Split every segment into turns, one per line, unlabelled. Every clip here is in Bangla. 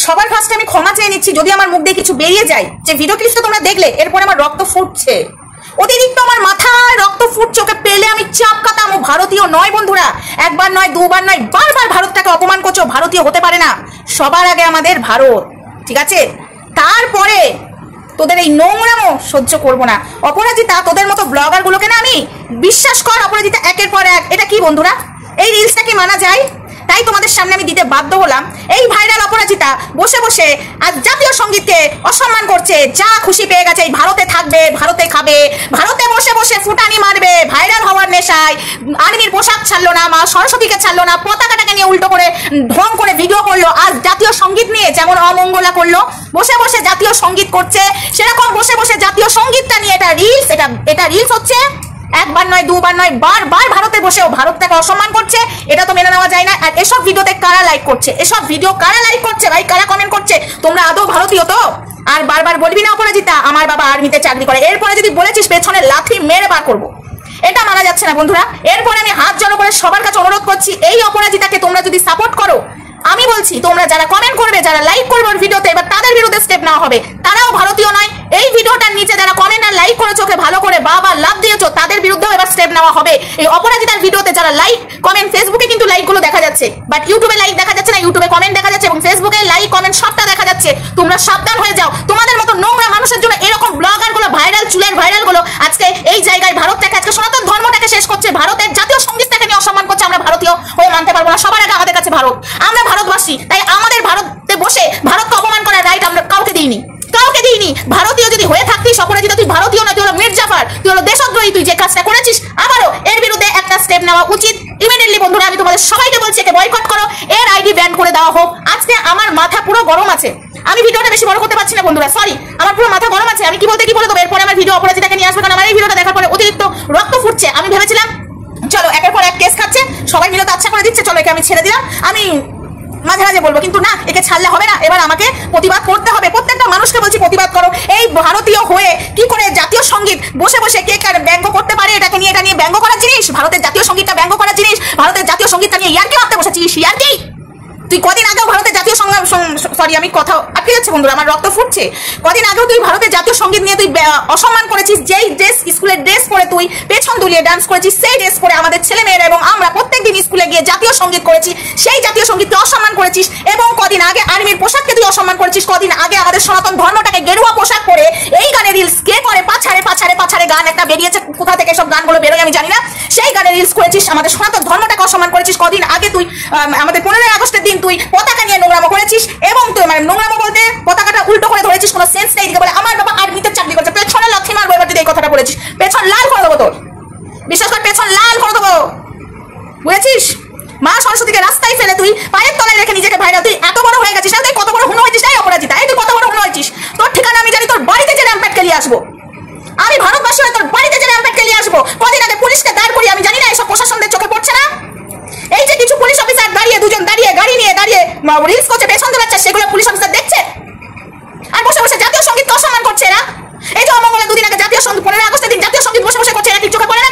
সবার ফার্স্টে আমি ক্ষমা চেয়ে নিচ্ছি যদি আমার মুখ দিয়ে কিছু বেরিয়ে যায়। যে ভিডিও ক্লিপটা তোমরা দেখলে এরপরে আমার রক্ত ফুটছে, অতিরিক্ত আমার মাথায় রক্ত ফুটছে, ওকে পেলে আমি চাপ কাটাম। ও ভারতীয় নয় বন্ধুরা, একবার নয় দুবার নয় বারবার ভারতটাকে অপমান করছো। ভারতীয় হতে পারে না, সবার আগে আমাদের ভারত, ঠিক আছে? তারপরে তোদের এই নোংরামো সহ্য করবো না। অপরাজিতা তোদের মতো ব্লগার গুলোকে না আমি বিশ্বাস কর, অপরাজিতা একের পর এক। এটা কি বন্ধুরা, এই রিলসটা কি মানা যায়? তাই তোমাদের সামনে আমি দিতে বাধ্য হলাম। এই ভাইরাল অপরাজিতা বসে বসে আজ জাতীয় সঙ্গীতকে অসম্মান করছে, যা খুশি পেয়ে গেছে। এই ভারতে থাকবে, ভারতে খাবে, ভারতে বসে বসে ফুটানি মারবে, ভাইরাল হওয়ার নেশায় আর্মির পোশাক ছাড়লো না, মা সরস্বতীকে ছাড়লো না, পতাকাটাকে নিয়ে উল্টো করে ঢং করে ভিডিও করলো। আজ জাতীয় সঙ্গীত নিয়ে যেমন অমঙ্গলা করলো, বসে বসে জাতীয় সঙ্গীত করছে, সেরকম বসে বসে জাতীয় সঙ্গীতটা নিয়ে এটা রিলস, এটা রিলস হচ্ছে। একবার নয় দুবার নয় বারবার ভারতে বসেও ভারতটাকে অসম্মান করছে। এটা তো মেনে নেওয়া যায় না। আর এসব ভিডিওতে কারা লাইক করছে, এসব ভিডিও কারা লাইক করছে ভাই, কারা কমেন্ট করছে? তোমরা আদৌ ভারতীয় তো? আর বারবার বলবি না অপরাজিতা আমার বাবা আর্মিতে চাকরি করে, এরপরে যদি বলেছিস পেছনে লাথি মেরে বার করবো। এটা মানা যাচ্ছে না বন্ধুরা। এরপরে আমি হাত জড়ো করে সবার কাছে অনুরোধ করছি, এই অপরাজিতাকে তোমরা যদি সাপোর্ট করো, আমি বলছি তোমরা যারা কমেন্ট করবে, যারা লাইক করবে ওর ভিডিওতে, এবার তাদের বিরুদ্ধে স্টেপ নেওয়া হবে। তারাও ভারতীয় নয়। এই ভিডিওটার নিচে যারা কমেন্ট আর লাইক করেছো, ওকে ভালো করে বাবা লাভ দিয়েছো, তাদের বিরুদ্ধেও এবার স্টেপ নেওয়া হবে। এই অপরাজিতার ভিডিওতে যারা লাইক কমেন্ট, ফেসবুকে কিন্তু লাইক গুলো দেখা যাচ্ছে, বাট ইউটিউবে লাইক দেখা যাচ্ছে না। ইউটিউবে কমেন্ট দেখা যাচ্ছে এবং ফেসবুকে লাইক কমেন্ট সবটা দেখা যাচ্ছে। তোমরা সাবধান হয়ে যাও। তোমাদের মতো নোংরা মানুষের জন্য এরকম ব্লগার গুলো, ভাইরাল চুলের ভাইরাল গুলো আজকে এই জায়গায় ভারতটাকে, আজকে সনাতন ধর্মটাকে শেষ করছে, ভারতের জাতীয় সঙ্গীতটাকে নিয়ে অসম্মান করছে। আমরা ভারতীয় হয়ে মানতে পারবো না। সবার আগে আমাদের কাছে ভারত, আমরা ভারতবাসী। তাই আমাদের ভারতে বসে ভারতকে অপমান করার রাইট আমরা কাউকে দিইনি, কাউকে দিইনি। ভারতীয় যদি হয়ে থাকতিস অপরাজিতা, তুই ভারতীয় না, তুই হলো মির্জাফর, তুই হলো দেশদ্রোহী। তুই যে কাজটা করেছিস আবারও এর বিরুদ্ধে একটা স্টেপ নেওয়া উচিত ইমিডিয়েটলি। বন্ধুরা আমি তোমাদের সবাইকে বলছি, একে বয়কট করো, এর আইডি ব্যান করে দেওয়া হোক। আজকে আমার মাথা পুরো গরম আছে, আমি ভিডিওটা বেশি বড় করতে পারছি না বন্ধুরা, সরি, আমার পুরো মাথা গরম আছে। আমি কি বলতে দেবো, এরপরে আমার ভিডিও অপরাজিতাকে নিয়ে আসবে, কারণ আমার এই ভিডিওটা দেখার পরে অতিরিক্ত রক্ত ফুটছে। আমি ভেবেছিলাম চলো একের পর এক কেস খাচ্ছে, সবাই মিলে তো আচ্ছা করে দিচ্ছে, চলো একে আমি ছেড়ে দিলাম, আমি মাঝে মাঝে বলবো, কিন্তু না, একে ছাড়লে হবে না। এবার আমাকে প্রতিবাদ করতে হবে। প্রত্যেকটা মানুষকে বলছি প্রতিবাদ করো। এই ভারতীয় হয়ে কি করে জাতীয় সঙ্গীত বসে বসে কে কার ব্যঙ্গ করতে পারে? এটা নিয়ে ব্যঙ্গ করার জিনিস? ভারতের জাতীয় সঙ্গীতটা ব্যঙ্গ করার জিনিস? ভারতের জাতীয় সঙ্গীতটা নিয়ে ইয়ার্কি মারতে বসেছিস? ইয়ার্কি? তুই কদিন আগেও ভারতের জাতীয় সরি আমি কথা আটকে যাচ্ছে বন্ধুরা, আমার রক্ত ফুটছে। কদিন আগেও তুই ভারতের জাতীয় সঙ্গীত নিয়ে তুই অসম্মান করেছিস। যেই ড্রেস, স্কুলের ড্রেস পরে তুই পেছন দুলিয়ে ডান্স করেছিস, সেই ড্রেস পরে আমাদের ছেলে মেয়েরা এবং আমরা প্রত্যেকদিন স্কুলে গিয়ে জাতীয় সঙ্গীত করেছি, সেই জাতীয় সঙ্গীতকে অসম্মান করেছিস। এবং কদিন আগে আর্মির পোশাককে তুই অসম্মান করেছিস। কদিন আগে আমাদের সনাতন ধর্মটাকে গেরুয়া পোশাক পরে এই গানের রিলস কে করে? পাছাড়ে পাছাড়ে পাছাড়ে গান একটা বেরিয়েছে, কোথা থেকে সব গানগুলো বেরোয় আমি জানি না, সেই গানের রিলস করেছিস। আমাদের সনাতন ধর্মটাকে অসম্মান করেছিস। কদিন আগে তুই আমাদের 15ই আগস্টের দিন তুই পতাকা নিয়ে নোংরামো করেছিস, এবং তুই মানে নোংরামো বলতে পতাকাটা উল্টো করে ধরেছিস, কোনো সেন্স নেই। বলে আমার বাবা আর্মিতে চাকরি করছে, পেছনে লাথি মারবো এবার যদি এই কথাটা বলেছিস। পেছন লাল করে দেবো তোর, বিশেষ করে পেছন লাল করে দেবো, বুঝেছিস? মা সরস্বতীকে রাস্তায় ফেলে তুই পায়ের তলায় রেখে নিজেকে ভাইরাল, তুই এত বড় হয়ে গেছিস। তুই কত বড় হুনো হয়েছিস? এই অপরাজিতা, এই তুই কত বড় হুনো হয়েছিস? তোর ঠিকানা আমি জানি, তোর বাড়িতে যে র্যাম্পেটকে নিয়ে আসবো আমি, ভারতবাসী হয়ে তোর বাড়িতে যে র্যাম্পেটকে নিয়ে আসবো। কদিন আগে পুলিশকে দাঁড় করি, আমি জানি না এসব প্রশাসনদের চোখে পড়ছে না? এই যে কিছু পুলিশ অফিসার দাঁড়িয়ে, দুজন দাঁড়িয়ে গাড়ি নিয়ে দাঁড়িয়ে রিলস করছে, পেছন দিয়ে বাচ্চা, সেগুলো পুলিশ অফিসার দেখছে আর বসে বসে জাতীয় সঙ্গীতকে অসম্মান করছে এরা। এই যে অমঙ্গলা দুদিন আগে জাতীয় সঙ্গীত, 15ই আগস্টের দিন জাতীয় সঙ্গীত বসে বসে করছে, এরা কি চোখে পড়ে না?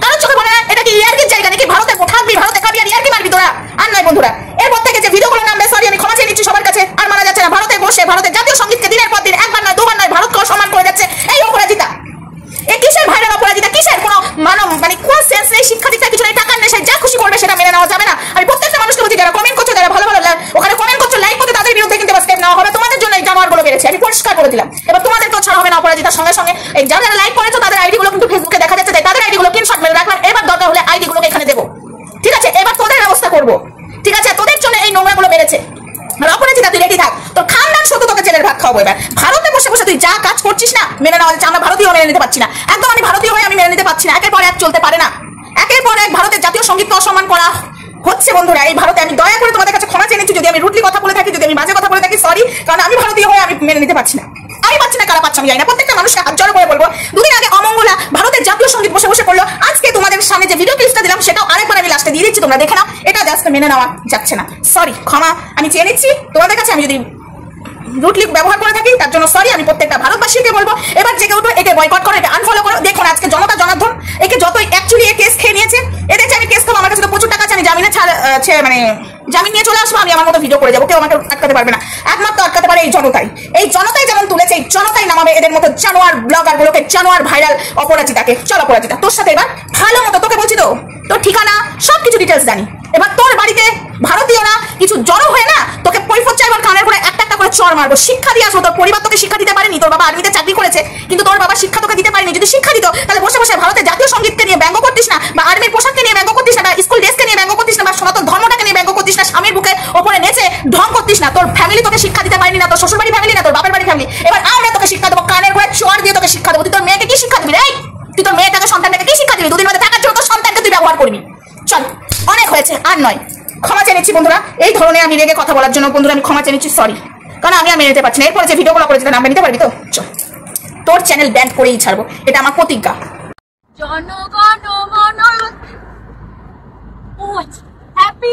কারোর চোখে পড়ে না? এটা কি ইয়ার্কির জায়গা নাকি? ভারতে থাকবি, ভারতে খাবি আর ইয়ার্কি মারবি তোরা? আর নয় বন্ধুরা, এরপর থেকে যে ভিডিওগুলো নামবে, সরি আমি ক্ষমা চেয়ে নিচ্ছি সবার কাছে, আর মানা যাচ্ছে না। ভারতে বসে ভারতের জাতীয় সঙ্গীতকে দিনের পর দিন, একবার নয় দুবার নয় ভারতকে অসম্মান করে যাচ্ছে এই অপরাজিতা। এ কিসের ভাইরাল অপরাজিতা? কিসের কোনো মানে কোন সেন্স নেই, শিক্ষা দীক্ষা কিছু নেই, টাকার নেশায় যা খুশি করবে সেটা মেনে নেওয়া যাবে না। আমি প্রত্যেকটা মানুষকে বলছি, যারা কমেন্ট করছো, যারা ভালো ভালো ওখানে কমেন্ট করছো, লাইক করতে, তাদের বিরুদ্ধে কিন্তু স্টেপ নেওয়া হবে। তোমাদের জন্য এই জানোয়ারগুলো বেড়েছে, আমি পরিষ্কার করে দিলাম। এবার তোমাদেরকেও ছাড়া হবে না অপরাজিতার সঙ্গে সঙ্গে। এই যারা লাইক করেছো তাদের আইডিগুলো কিন্তু ফেসবুকে দেখা যাচ্ছে, তাই তাদের আইডিগুলো স্ক্রিনশট মেরে রাখলাম। এবার দরকার হলে আইডিগুলোকে এখানে দেবো, ঠিক আছে? এবার তোদের ব্যবস্থা করবো, ঠিক আছে? তোদের জন্য এই নোংরাগুলো বেড়েছে। অপরাজিতা তুই রেডি থাক, তোর খানদান শুধু তোকে জেলের ভাত খাওয়াবো। এবার ভারতে বসে বসে তুই যা কাজ করছিস না, মেনে নেওয়া যাচ্ছে। আমরা ভারতীয় মেনে নিতে পারছি না, একদম আমি ভারতীয় হয়ে আমি মেনে নিতে পারছি না। একের পর এক চলতে পারে না, একের পর এক ভারতের জাতীয় সঙ্গীতকে অসম্মান করা হচ্ছে বন্ধুরা এই ভারতে। আমি দয়া করে তোমাদের কাছে ক্ষমা চেয়ে নিচ্ছি যদি আমি রুটলি কথা বলে থাকি, যদি আমি বাজে কথা বলে থাকি, সরি। কারণ আমি ভারতীয় হয়ে আমি মেনে নিতে পারছি না। আমি পাচ্ছি না, কারা পাচ্ছি আমি জানি না। প্রত্যেকটা মানুষকে হাত জড়ো করে বলবো, দুদিন আগে অমঙ্গলা ভারতের জাতীয় সঙ্গীত বসে বসে করলো, আজকে তোমাদের সামনে যে ভিডিও ক্লিপটা দিলাম সেটাও আরেকবার আমি লাস্টে দিয়ে দিচ্ছি, তোমরা দেখে নাও। এটা জাস্ট মেনে নেওয়া যাচ্ছে না, সরি, ক্ষমা আমি চেয়ে নিচ্ছি তোমাদের কাছে। আমি যদি রুটলি ব্যবহার করে থাকি তার জন্য সরি। আমি প্রত্যেকটা ভারতবাসীকে বলবো, এবার জেগে উঠো, একে বয়কট করো, এটা আনফলো করো। দেখুন আজকে জনতা জনার্দন একে যতই অ্যাকচুয়ালি কেস খেয়ে নিয়েছে, এদের যে আমি কেস খাবো আমার কাছে আছে মানে জামিন নিয়ে চলে আসবো, আমি আমার মতো ভিডিও করে যাবো, কেউ আমাকে আটকাতে পারবে না। একমাত্র আটকাতে পারে এই জনতাই। এই জনতাই যেমন তুলেছে, এই জনতাই নামাবে এদের মতো জানোয়ার ব্লগার গুলোকে, জানোয়ার ভাইরাল অপরাজিতাকে। চল অপরাজিতা, তোর সাথে এবার ভালো মতো, তোকে বলছি তো, তোর ঠিকানা সবকিছু ডিটেলস জানি। এবার তোর বাড়িতে ভারতীয়রা কিছু জড়ো হয়ে না তোকে কৈফত চাইবার কানের করে একটা একটা করে চড় মারবো, শিক্ষা দিয়ে আসবো। তোর পরিবার তোকে শিক্ষা দিতে পারেনি, তোর বাবা আর্মিতে চাকরি করেছে কিন্তু তোর বাবা শিক্ষা তোকে দিতে পারেনি। যদি শিক্ষা দিত তাহলে বসে বসে ভারতের জাতীয় সঙ্গীতকে নিয়ে ব্যঙ্গ করতিস না, বা আর্মির পোশাককে নিয়ে ব্যঙ্গ করতিস না, বা স্কুল ড্রেসকে নিয়ে ব্যঙ্গ করতিস না, বা সনাতন ধর্মটাকে নিয়ে ব্যঙ্গ করতিস না, স্বামীর বুকে ওপরে নেচে ঢং করতিস না। তোর ফ্যামিলি তোকে শিক্ষা দিতে পারেনি, না তোর শ্বশুর বাড়ি ফ্যামিলি, না তোর বাপের বাড়ি ফ্যামিলি। এবার আমরা তোকে শিক্ষা দেবো, কানের করে চড় দিয়ে তোকে শিক্ষা দেবো। তুই তোর মেয়েকে কি শিক্ষা দিবি রে? তুই তোর মেয়েটাকে, সন্তানটাকে কি শিক্ষা দিবি? দুদিন বাদে থাকার জন্য তোর সন্তানকে তুই ব্যবহার করবি। চল, অনেক হয়েছে, আর নয়। ক্ষমা চেয়ে নিচ্ছি বন্ধুরা, এই ধরনের আমি রেগে কথা বলার জন্য বন্ধুরা আমি ক্ষমা চেয়ে নিচ্ছি, সরি। কারণ আমি আর মেনে নিতে পারছি না। এরপরে যে ভিডিওগুলো করেছি নাম নিতে পারবি তো? চল, তোর চ্যানেল ব্যান করেই ছাড়বো, এটা আমার প্রতিজ্ঞা।
জনগণ মন হ্যাপি